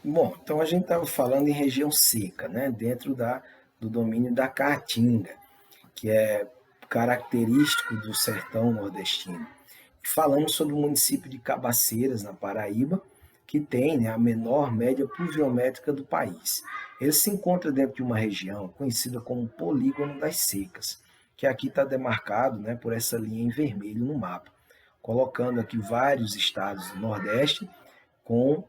Bom, então a gente estava falando em região seca, né? Dentro do domínio da Caatinga, que é característico do sertão nordestino. E falamos sobre o município de Cabaceiras, na Paraíba, que tem, né, a menor média pluviométrica do país. Ele se encontra dentro de uma região conhecida como Polígono das Secas, que aqui está demarcado, né, por essa linha em vermelho no mapa, colocando aqui vários estados do Nordeste com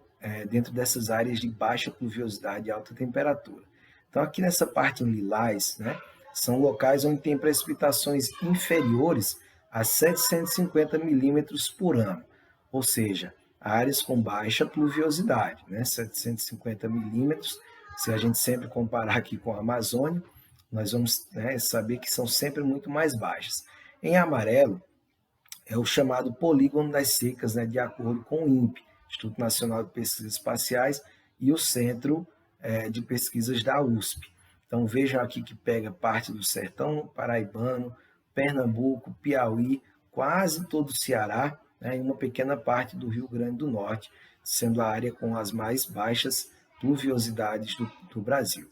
dentro dessas áreas de baixa pluviosidade e alta temperatura. Então, aqui nessa parte em lilás, né, são locais onde tem precipitações inferiores a 750 milímetros por ano, ou seja, áreas com baixa pluviosidade, né, 750 milímetros. Se a gente sempre comparar aqui com a Amazônia, nós vamos, né, saber que são sempre muito mais baixas. Em amarelo, é o chamado polígono das secas, né, de acordo com o INPE, Instituto Nacional de Pesquisas Espaciais, e o Centro de Pesquisas da USP. Então vejam aqui que pega parte do sertão paraibano, Pernambuco, Piauí, quase todo o Ceará, né, e uma pequena parte do Rio Grande do Norte, sendo a área com as mais baixas pluviosidades do Brasil.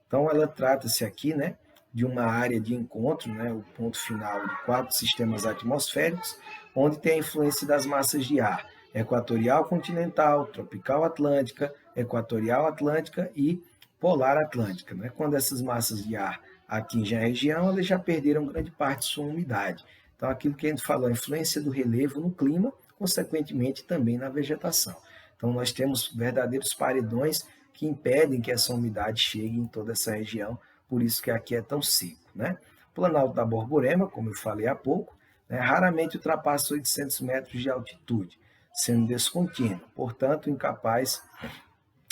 Então, ela trata-se aqui, né, de uma área de encontro, né, o ponto final de quatro sistemas atmosféricos, onde tem a influência das massas de ar equatorial continental, tropical atlântica, equatorial atlântica e polar atlântica. Né? Quando essas massas de ar atingem a região, elas já perderam grande parte de sua umidade. Então, aquilo que a gente falou, a influência do relevo no clima, consequentemente também na vegetação. Então, nós temos verdadeiros paredões que impedem que essa umidade chegue em toda essa região, por isso que aqui é tão seco. Né? O Planalto da Borborema, como eu falei há pouco, né, raramente ultrapassa 800 metros de altitude, sendo descontínuo, portanto, incapaz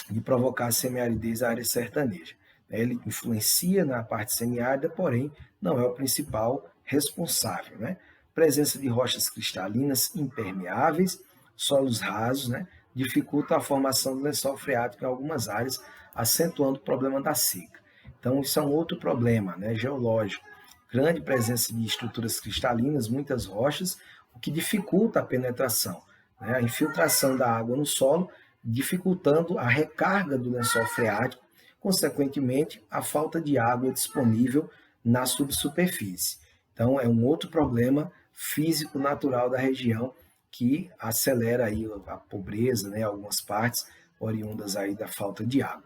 de provocar semiaridez à área sertaneja. Ele influencia na parte semiárida, porém, não é o principal responsável. Né? Presença de rochas cristalinas impermeáveis, solos rasos, né? Dificulta a formação do lençol freático em algumas áreas, acentuando o problema da seca. Então, isso é um outro problema, né, geológico. Grande presença de estruturas cristalinas, muitas rochas, o que dificulta a penetração, né, a infiltração da água no solo, dificultando a recarga do lençol freático, consequentemente, a falta de água disponível na subsuperfície. Então, é um outro problema físico natural da região que acelera aí a pobreza, né, algumas partes oriundas aí da falta de água.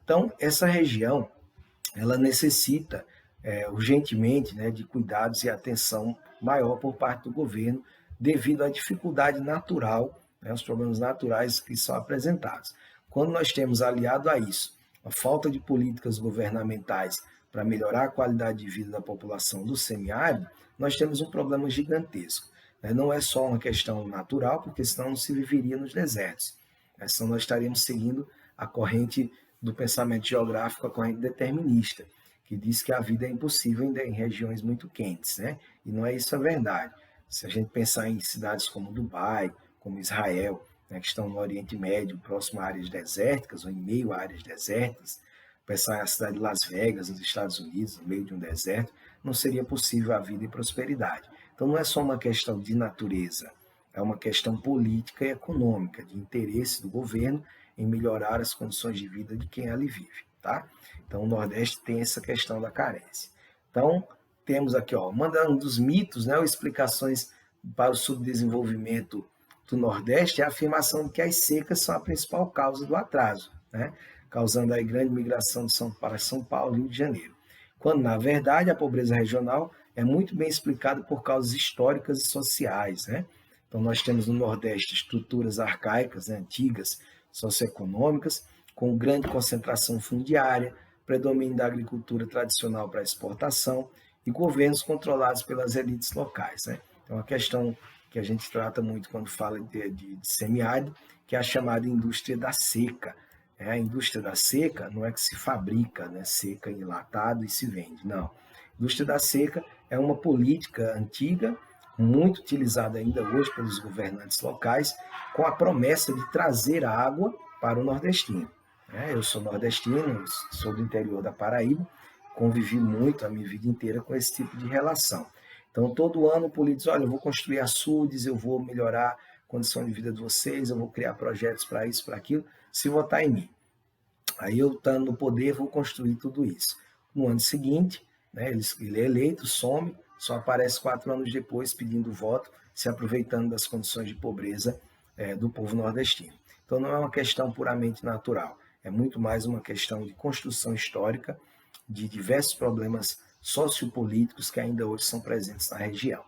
Então, essa região, ela necessita urgentemente, né, de cuidados e atenção maior por parte do governo, devido à dificuldade natural, né, os problemas naturais que são apresentados. Quando nós temos aliado a isso a falta de políticas governamentais para melhorar a qualidade de vida da população do semiárido, nós temos um problema gigantesco. Não é só uma questão natural, porque senão não se viveria nos desertos. Senão nós estaríamos seguindo a corrente do pensamento geográfico, a corrente determinista, que diz que a vida é impossível em regiões muito quentes, né? E não é isso a verdade. Se a gente pensar em cidades como Dubai, como Israel, né, que estão no Oriente Médio, próximo a áreas desérticas ou em meio a áreas desérticas, pensar na cidade de Las Vegas, nos Estados Unidos, no meio de um deserto, não seria possível a vida e prosperidade. Então não é só uma questão de natureza, é uma questão política e econômica, de interesse do governo em melhorar as condições de vida de quem ali vive. Tá? Então o Nordeste tem essa questão da carência. Então temos aqui, ó, um dos mitos, né, ou explicações para o subdesenvolvimento do Nordeste é a afirmação de que as secas são a principal causa do atraso, né, causando aí grande migração para São Paulo e Rio de Janeiro. Quando, na verdade, a pobreza regional é muito bem explicada por causas históricas e sociais. Né? Então, nós temos no Nordeste estruturas arcaicas, né, antigas, socioeconômicas, com grande concentração fundiária, predomínio da agricultura tradicional para exportação e governos controlados pelas elites locais. Né? Então, a questão que a gente trata muito quando fala de semiárido, que é a chamada indústria da seca. A indústria da seca não é que se fabrica, né, seca enlatado e se vende, não. A indústria da seca é uma política antiga, muito utilizada ainda hoje pelos governantes locais, com a promessa de trazer água para o nordestino. Eu sou nordestino, sou do interior da Paraíba, convivi muito a minha vida inteira com esse tipo de relação. Então, todo ano o político diz, olha, eu vou construir açudes, eu vou melhorar a condição de vida de vocês, eu vou criar projetos para isso, para aquilo, se votar em mim. Aí eu, estando no poder, vou construir tudo isso. No ano seguinte, né, ele é eleito, some, só aparece 4 anos depois pedindo voto, se aproveitando das condições de pobreza do povo nordestino. Então não é uma questão puramente natural, é muito mais uma questão de construção histórica de diversos problemas sociopolíticos que ainda hoje são presentes na região.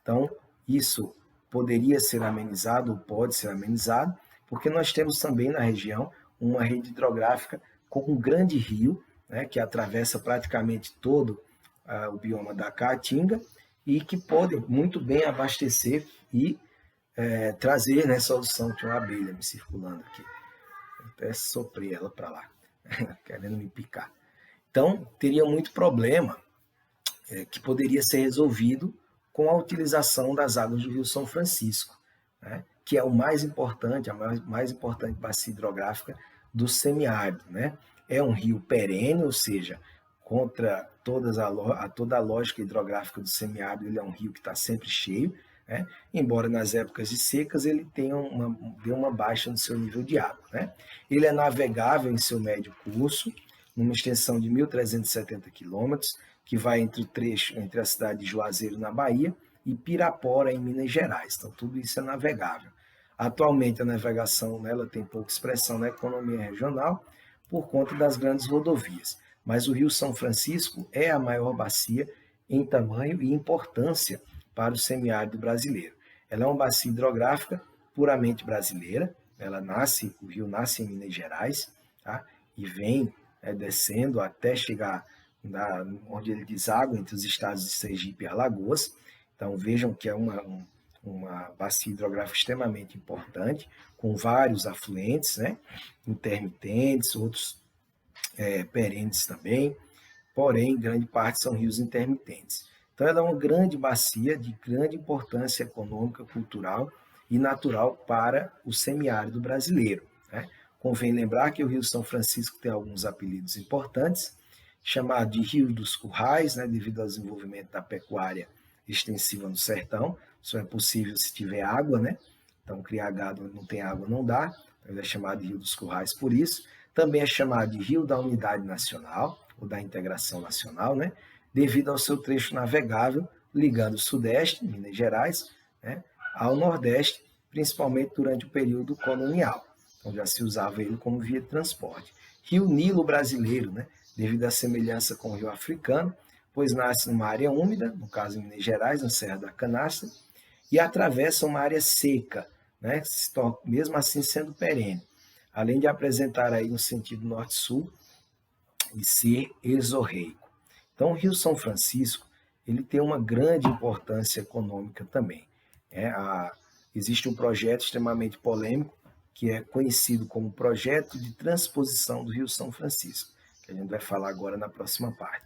Então, isso poderia ser amenizado, ou pode ser amenizado, porque nós temos também na região uma rede hidrográfica com um grande rio, né, que atravessa praticamente todo o bioma da Caatinga e que pode muito bem abastecer e trazer, né, solução. Tinha uma abelha me circulando aqui, eu até soprei ela para lá, querendo me picar. Então, teria muito problema que poderia ser resolvido com a utilização das águas do Rio São Francisco, né, que é o mais importante, a mais importante bacia hidrográfica do semiárido. Né? É um rio perene, ou seja, contra toda a lógica hidrográfica do semiárido, ele é um rio que está sempre cheio, né? Embora nas épocas de secas ele dê uma baixa no seu nível de água. Né? Ele é navegável em seu médio curso, numa extensão de 1.370 quilômetros, que vai entre o trecho entre a cidade de Juazeiro, na Bahia, e Pirapora, em Minas Gerais. Então, tudo isso é navegável. Atualmente, a navegação nela tem pouca expressão na economia regional por conta das grandes rodovias. Mas o Rio São Francisco é a maior bacia em tamanho e importância para o semiárido brasileiro. Ela é uma bacia hidrográfica puramente brasileira. O rio nasce em Minas Gerais, tá? E vem descendo até chegar onde ele deságua entre os estados de Sergipe e Alagoas. Então vejam que é uma bacia hidrográfica extremamente importante, com vários afluentes, né, intermitentes, outros perenes também, porém, grande parte são rios intermitentes. Então ela é uma grande bacia de grande importância econômica, cultural e natural para o semiárido brasileiro. Né? Convém lembrar que o Rio São Francisco tem alguns apelidos importantes, chamado de Rio dos Currais, né, devido ao desenvolvimento da pecuária extensiva no sertão. Só é possível se tiver água, né? Então, criar gado não tem água, não dá. Então, ele é chamado de Rio dos Currais por isso. Também é chamado de Rio da Unidade Nacional, ou da Integração Nacional, né? Devido ao seu trecho navegável, ligando o Sudeste, Minas Gerais, né, ao Nordeste, principalmente durante o período colonial. Então, já se usava ele como via de transporte. Rio Nilo brasileiro, né? Devido à semelhança com o rio africano, pois nasce numa área úmida, no caso em Minas Gerais, na Serra da Canastra, e atravessa uma área seca, né, mesmo assim sendo perene, além de apresentar aí um sentido norte-sul e ser exorreico. Então, o Rio São Francisco ele tem uma grande importância econômica também. Existe um projeto extremamente polêmico, que é conhecido como Projeto de Transposição do Rio São Francisco, que a gente vai falar agora na próxima parte.